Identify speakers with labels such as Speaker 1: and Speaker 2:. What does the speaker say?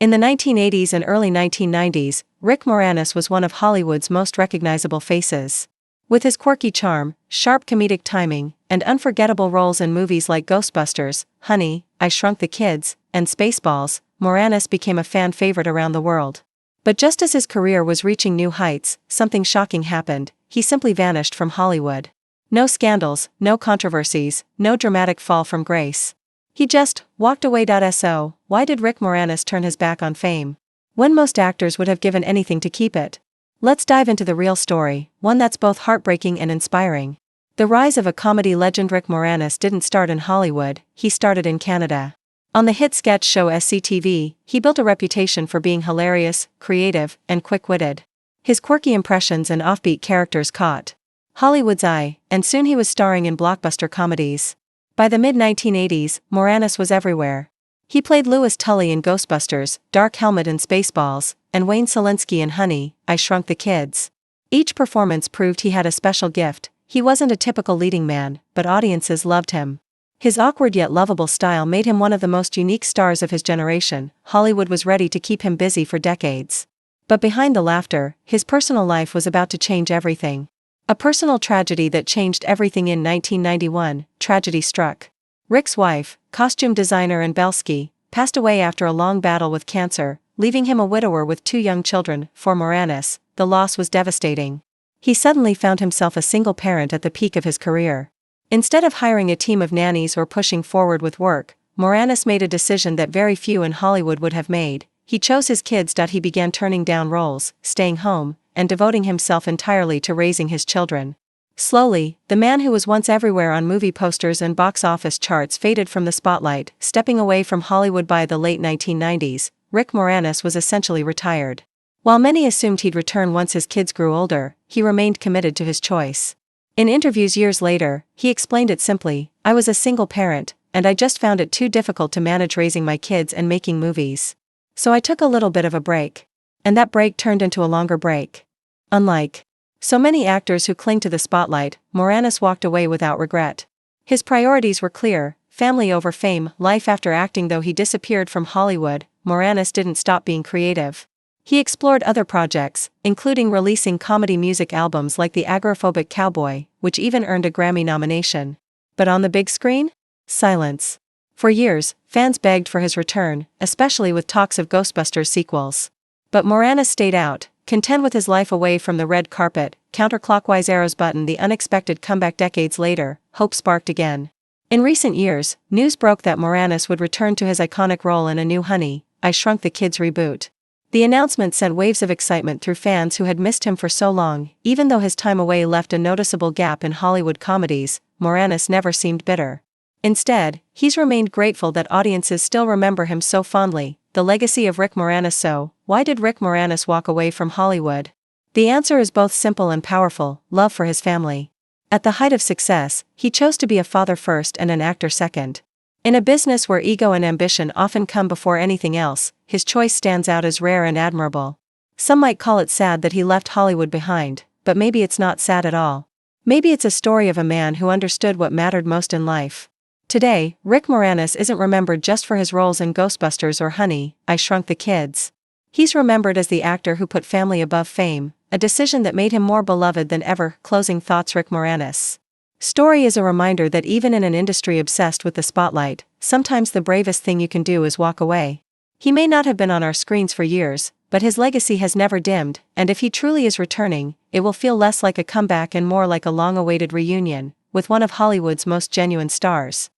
Speaker 1: In the 1980s and early 1990s, Rick Moranis was one of Hollywood's most recognizable faces. With his quirky charm, sharp comedic timing, and unforgettable roles in movies like Ghostbusters, Honey, I Shrunk the Kids, and Spaceballs, Moranis became a fan favorite around the world. But just as his career was reaching new heights, something shocking happened. He simply vanished from Hollywood. No scandals, no controversies, no dramatic fall from grace. He just walked away. So, why did Rick Moranis turn his back on fame, when most actors would have given anything to keep it? Let's dive into the real story, one that's both heartbreaking and inspiring. The rise of a comedy legend. Rick Moranis didn't start in Hollywood, he started in Canada. On the hit sketch show SCTV, he built a reputation for being hilarious, creative, and quick-witted. His quirky impressions and offbeat characters caught Hollywood's eye, and soon he was starring in blockbuster comedies. By the mid-1980s, Moranis was everywhere. He played Louis Tully in Ghostbusters, Dark Helmet in Spaceballs, and Wayne Selinsky in Honey, I Shrunk the Kids. Each performance proved he had a special gift. He wasn't a typical leading man, but audiences loved him. His awkward yet lovable style made him one of the most unique stars of his generation. Hollywood was ready to keep him busy for decades. But behind the laughter, his personal life was about to change everything. A personal tragedy that changed everything. In 1991, tragedy struck. Rick's wife, costume designer Ann Belsky, passed away after a long battle with cancer, leaving him a widower with 2 young children. For Moranis, the loss was devastating. He suddenly found himself a single parent at the peak of his career. Instead of hiring a team of nannies or pushing forward with work, Moranis made a decision that very few in Hollywood would have made. He chose his kids. He began turning down roles, staying home, and devoting himself entirely to raising his children. Slowly, the man who was once everywhere on movie posters and box office charts faded from the spotlight. Stepping away from Hollywood by the late 1990s, Rick Moranis was essentially retired. While many assumed he'd return once his kids grew older, he remained committed to his choice. In interviews years later, he explained it simply: "I was a single parent, and I just found it too difficult to manage raising my kids and making movies. So I took a little bit of a break. And that break turned into a longer break." Unlike so many actors who cling to the spotlight, Moranis walked away without regret. His priorities were clear: family over fame, life after acting. Though he disappeared from Hollywood, Moranis didn't stop being creative. He explored other projects, including releasing comedy music albums like The Agoraphobic Cowboy, which even earned a Grammy nomination. But on the big screen? Silence. For years, fans begged for his return, especially with talks of Ghostbusters sequels. But Moranis stayed out, content with his life away from the red carpet. Counterclockwise arrows button. The unexpected comeback. Decades later, hope sparked again. In recent years, news broke that Moranis would return to his iconic role in a new Honey, I Shrunk the Kids reboot. The announcement sent waves of excitement through fans who had missed him for so long. Even though his time away left a noticeable gap in Hollywood comedies, Moranis never seemed bitter. Instead, he's remained grateful that audiences still remember him so fondly. The legacy of Rick Moranis. So, why did Rick Moranis walk away from Hollywood? The answer is both simple and powerful: love for his family. At the height of success, he chose to be a father first and an actor second. In a business where ego and ambition often come before anything else, his choice stands out as rare and admirable. Some might call it sad that he left Hollywood behind, but maybe it's not sad at all. Maybe it's a story of a man who understood what mattered most in life. Today, Rick Moranis isn't remembered just for his roles in Ghostbusters or Honey, I Shrunk the Kids. He's remembered as the actor who put family above fame, a decision that made him more beloved than ever. Closing thoughts. Rick Moranis' story is a reminder that even in an industry obsessed with the spotlight, sometimes the bravest thing you can do is walk away. He may not have been on our screens for years, but his legacy has never dimmed, and if he truly is returning, it will feel less like a comeback and more like a long-awaited reunion with one of Hollywood's most genuine stars.